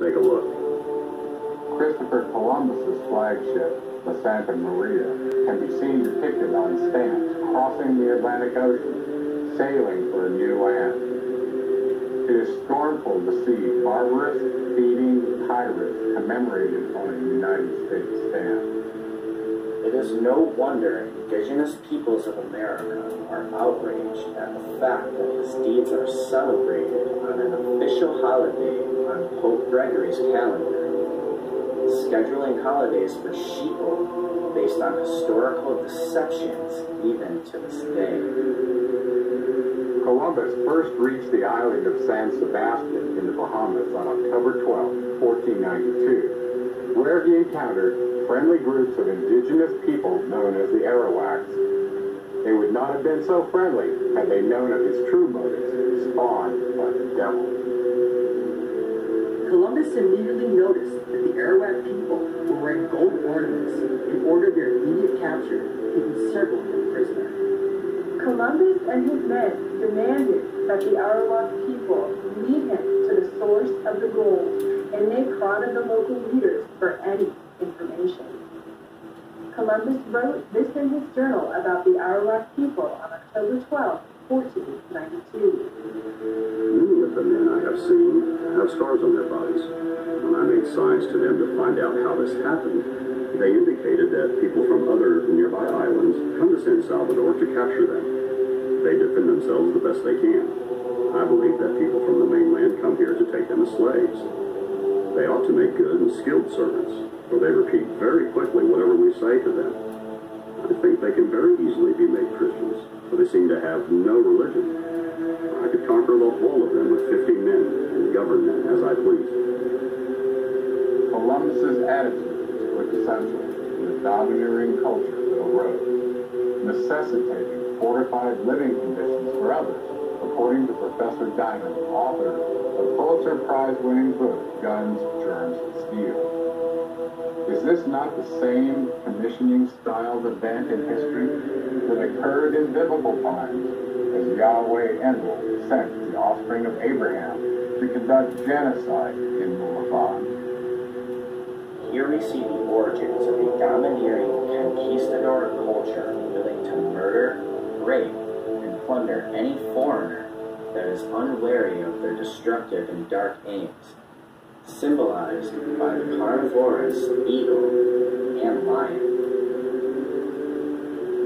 Take a look. Christopher Columbus's flagship, the Santa Maria, can be seen depicted on stamps crossing the Atlantic Ocean, sailing for a new land. It is scornful to see barbarous, feeding pirates commemorated on a United States stamp. It is no wonder indigenous peoples of America are outraged at the fact that his deeds are celebrated on an official holiday on Pope Gregory's calendar, scheduling holidays for sheeple based on historical deceptions even to this day. Columbus first reached the island of San Sebastian in the Bahamas on October 12, 1492, where he encountered friendly groups of indigenous people known as the Arawaks. They would not have been so friendly had they known of his true motives, spawned by the devil. Columbus immediately noticed that the Arawak people were wearing gold ornaments and ordered their immediate capture, taking several of them prisoner. Columbus and his men demanded that the Arawak people lead him to the source of the gold, and they prodded the local leaders for any information. Columbus wrote this in his journal about the Arawak people on October 12, 1492. Many of the men I have seen have scars on their bodies. When I made signs to them to find out how this happened, they indicated that people from other nearby islands come to San Salvador to capture them. They defend themselves the best they can. I believe that people from the mainland come here to take them as slaves. They ought to make good and skilled servants, for they repeat very quickly whatever we say to them. I think they can very easily be made Christians, for they seem to have no religion. I could conquer the whole of them with 50 men and govern them as I please. Columbus's attitude was essential to the domineering culture that arose, necessitating fortified living conditions for others, according to Professor Diamond, author of the Pulitzer Prize-winning book, Guns, Germs, and Steel. Is this not the same commissioning-styled event in history that occurred in biblical times as Yahweh Enlil sent the offspring of Abraham to conduct genocide in Moab? Here we see the origins of a domineering conquistador culture willing to murder, rape, and plunder any foreigner that is unwary of their destructive and dark aims, symbolized by the carnivorous eagle and lion.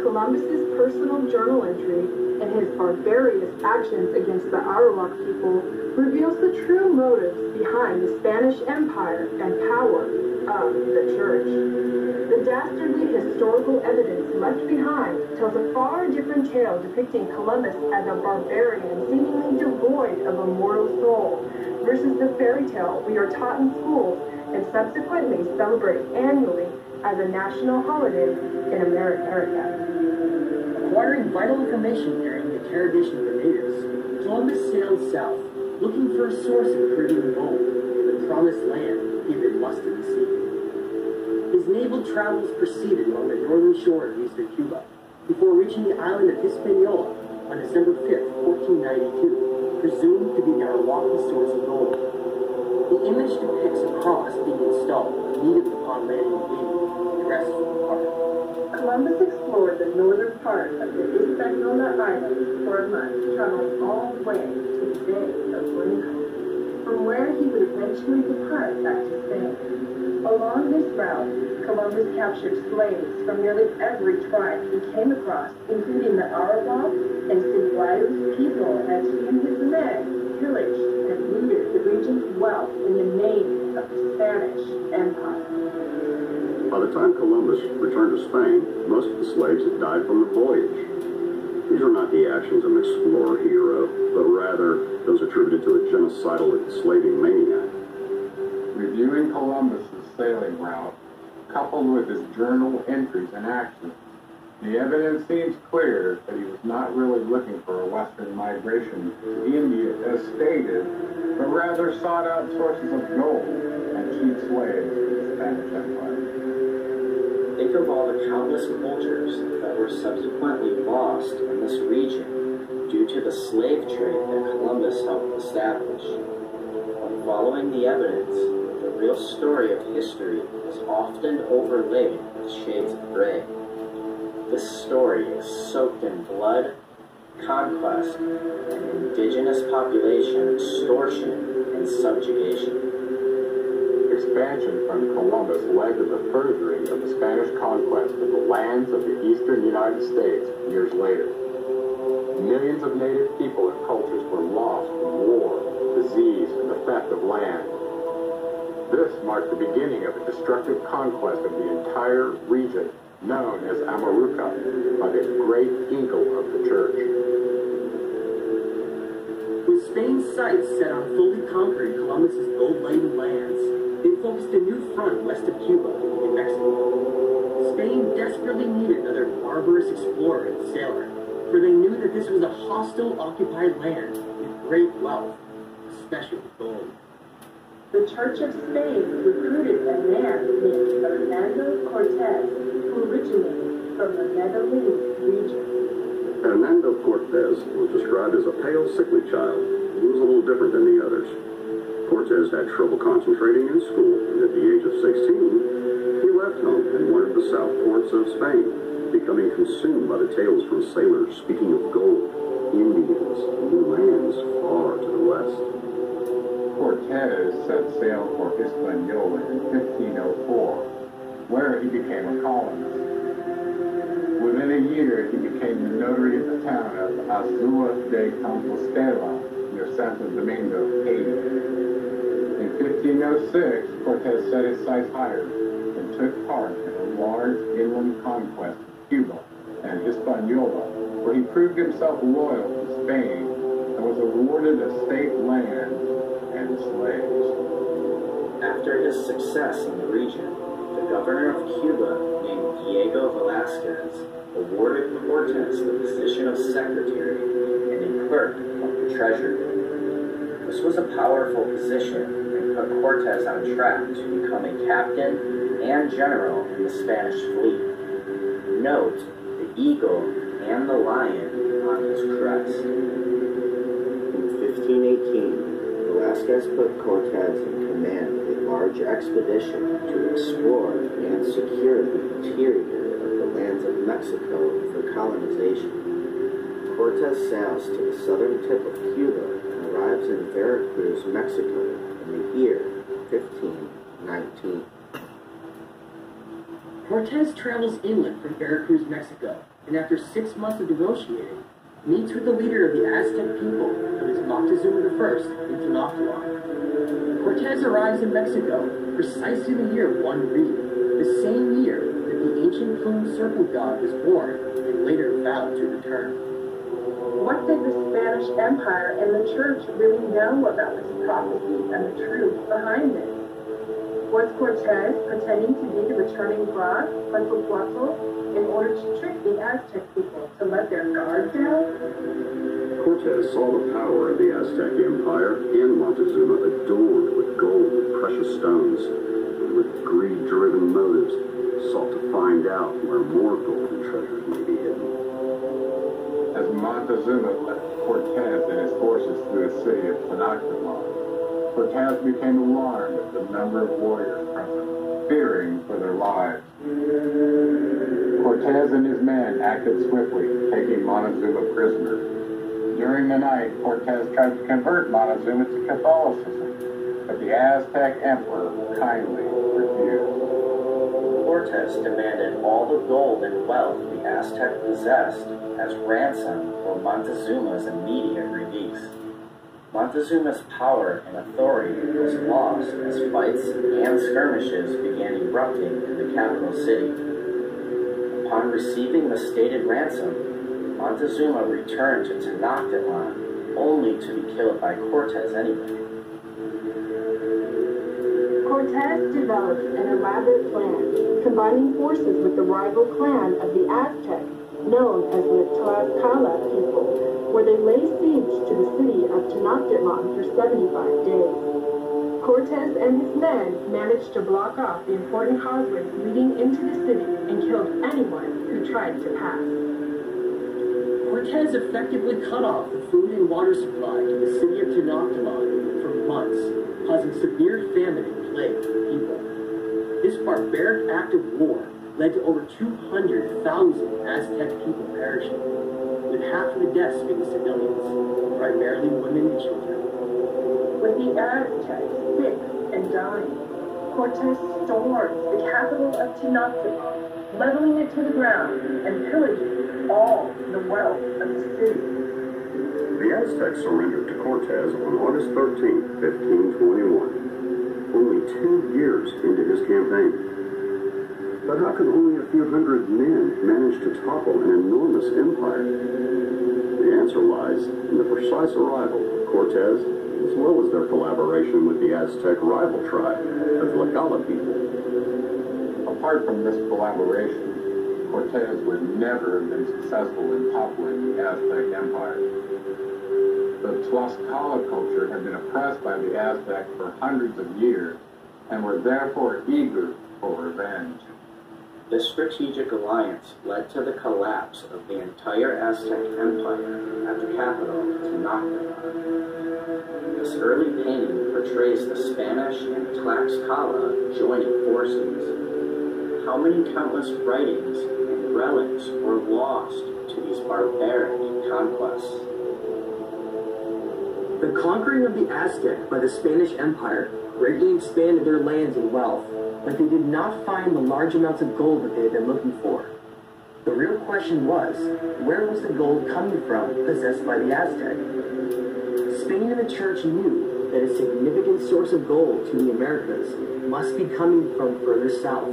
Columbus's personal journal entry and his barbarous actions against the Arawak people reveals the true motives behind the Spanish Empire and power of the Church. The dastardly historical evidence left behind tells a far different tale depicting Columbus as a barbarian seemingly devoid of a mortal soul versus the fairy tale we are taught in schools and subsequently celebrate annually as a national holiday in America. Acquiring vital information during the interrogation of the natives, Columbus sailed south, looking for a source of Caribbean gold, the promised land he had been lusted to see. His naval travels proceeded along the northern shore of eastern Cuba, before reaching the island of Hispaniola on December 5, 1492, presumed to be the Arawaki source of gold. The image depicts a cross being installed immediately upon landing in Haiti, dressed for the part. Columbus explored the northern part of the Hispaniola Island for a month, traveling all the way to the Bay of Lincoln, from where he would eventually depart back to Spain. Along this route, Columbus captured slaves from nearly every tribe he came across, including the Arawak and Cebuanos people, as he and his men pillaged and looted the region's wealth in the name of the Spanish Empire. By the time Columbus returned to Spain, most of the slaves had died from the voyage. These are not the actions of an explorer hero, but rather those attributed to a genocidal enslaving maniac. Reviewing Columbus's sailing route, coupled with his journal entries and actions, the evidence seems clear that he was not really looking for a western migration to India as stated, but rather sought out sources of gold and cheap slaves for the Spanish Empire. Think of all the countless cultures that were subsequently lost in this region due to the slave trade that Columbus helped establish. Following the evidence, the real story of history is often overlaid with shades of gray. This story is soaked in blood, conquest, and indigenous population extortion and subjugation. Expansion from Columbus led to the furthering of the Spanish conquest of the lands of the eastern United States years later. Millions of native people and cultures were lost in war, disease, and the theft of land. This marked the beginning of a destructive conquest of the entire region known as America by the great eagle of the church. With Spain's sights set on fully conquering Columbus's gold-laden lands, they focused a new front west of Cuba in Mexico. Spain desperately needed another barbarous explorer and sailor, for they knew that this was a hostile occupied land with great wealth, especially gold. The Church of Spain recruited a man named Hernando Cortez, who originated from the Medellin region. Hernando Cortez was described as a pale, sickly child. He was a little different than the others. Cortez had trouble concentrating in school, and at the age of 16, he left home and wandered the south ports of Spain, becoming consumed by the tales from sailors speaking of gold, Indians, and lands far to the west. Cortez set sail for Hispaniola in 1504, where he became a colonist. Within a year, he became the notary of the town of Azua de Compostela, near Santo Domingo, Haiti. In 1506, Cortez set his sights higher and took part in a large inland conquest of Cuba and Hispaniola, where he proved himself loyal to Spain and was awarded estate land and slaves. After his success in the region, the governor of Cuba, named Diego Velázquez, awarded Cortez the position of secretary and a clerk of the treasury. This was a powerful position and put Cortez on track to become a captain and general in the Spanish fleet. Note the eagle and the lion on his crest. In 1518, Velázquez put Cortez in command of a large expedition to explore and secure the interior of the lands of Mexico for colonization. Cortez sails to the southern tip of Cuba and arrives in Veracruz, Mexico in the year 1519. Cortez travels inland from Veracruz, Mexico, and after 6 months of negotiating, meets with the leader of the Aztec people, who is Moctezuma I in Tenochtitlan. Cortez arrives in Mexico precisely the year one Reed, the same year that the ancient plumed serpent god was born and later vowed to return. What did the Spanish Empire and the Church really know about this prophecy and the truth behind it? Was Cortez pretending to be the returning god, Quetzalcoatl, in order to trick the Aztec people to let their guard down? Cortez saw the power of the Aztec Empire and Montezuma adorned with gold and precious stones, and with greed-driven motives sought to find out where more gold and treasures may be hidden. As Montezuma led Cortez and his forces through the city of Tenochtitlan, Cortez became alarmed at the number of warriors present, fearing for their lives. Cortez and his men acted swiftly, taking Montezuma prisoner. During the night, Cortez tried to convert Montezuma to Catholicism, but the Aztec emperor kindly refused. Cortez demanded all the gold and wealth the Aztec possessed as ransom for Montezuma's immediate release. Montezuma's power and authority was lost as fights and skirmishes began erupting in the capital city. Upon receiving the stated ransom, Montezuma returned to Tenochtitlan, only to be killed by Cortez anyway. Cortez developed an elaborate plan, combining forces with the rival clan of the Aztec, known as the Tlaxcala people, where they lay siege to the city of Tenochtitlan for 75 days. Cortez and his men managed to block off the important causeways leading into the city and killed anyone who tried to pass. Cortez effectively cut off the food and water supply to the city of Tenochtitlan for months, causing severe famine and plague to the people. This barbaric act of war led to over 200,000 Aztec people perishing, with half of the deaths being civilians, primarily women and children. With the Aztecs sick and dying, Cortez storms the capital of Tenochtitlan, leveling it to the ground and pillaging all the wealth of the city. The Aztecs surrendered to Cortez on August 13, 1521, only 2 years into his campaign. But how could only a few hundred men manage to topple an enormous empire? The answer lies in the precise arrival of Cortez, as well as their collaboration with the Aztec rival tribe, the Tlaxcala people. Apart from this collaboration, Cortez would never have been successful in toppling the Aztec Empire. The Tlaxcala culture had been oppressed by the Aztec for hundreds of years and were therefore eager for revenge. This strategic alliance led to the collapse of the entire Aztec Empire at the capital, Tenochtitlan. This early painting portrays the Spanish and Tlaxcala joining forces. How many countless writings and relics were lost to these barbaric conquests? The conquering of the Aztec by the Spanish Empire greatly expanded their lands and wealth, but they did not find the large amounts of gold that they had been looking for. The real question was, where was the gold coming from possessed by the Aztec? Spain and the church knew that a significant source of gold to the Americas must be coming from further south.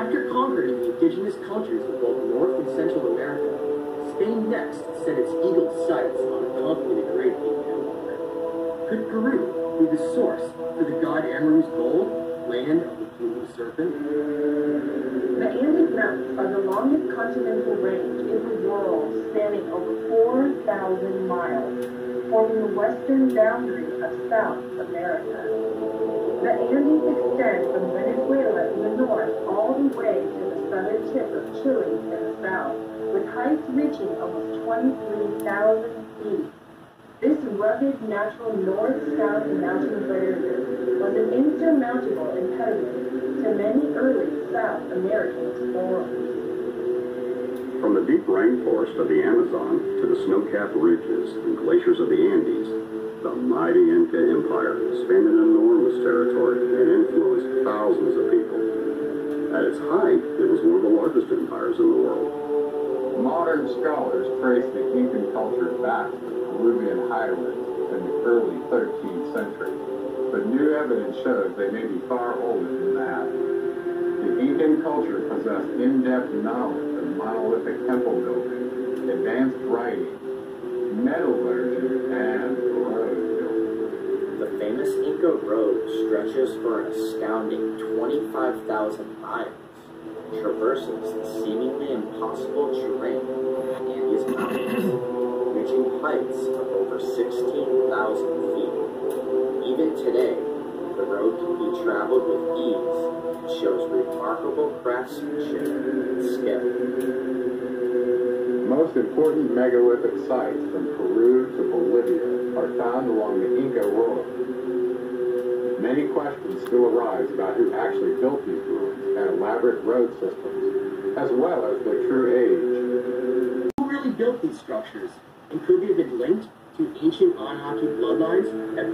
After conquering the indigenous cultures of both North and Central America, Spain next set its eagle sights on conquering the Great Inca Empire. Could Peru be the source for the god Amaru's gold, land of the Blue Serpent? The Andes Mountains are the longest continental range in the world, spanning over 4,000 miles, forming the western boundary of South America. The Andes extend from Venezuela in the north all the way to the southern tip of Chile in the south, with heights reaching almost 23,000 feet. This rugged natural north-south mountain barrier was an insurmountable impediment to many early South American explorers. From the deep rainforest of the Amazon to the snow-capped ridges and glaciers of the Andes, the mighty Inca Empire spanned an enormous territory and influenced thousands of people. At its height, it was one of the largest empires in the world. Modern scholars trace the Incan culture back to the Peruvian highlands in the early 13th century, but new evidence shows they may be far older than that. The Incan culture possessed in-depth knowledge of monolithic temple building, advanced writing, metallurgy, and road building. The famous Inca Road stretches for an astounding 25,000 miles, traverses the seemingly impossible terrain of the Andes Mountains, reaching heights of over 16,000 feet. Even today, the road can be traveled with ease and shows remarkable craftsmanship and skill. Most important megalithic sites from Peru to Bolivia are found along the Inca Road. Many questions still arise about who actually built these ruins and elaborate road systems, as well as their true age. Who really built these structures, and could they have been linked to ancient Anunnaki bloodlines that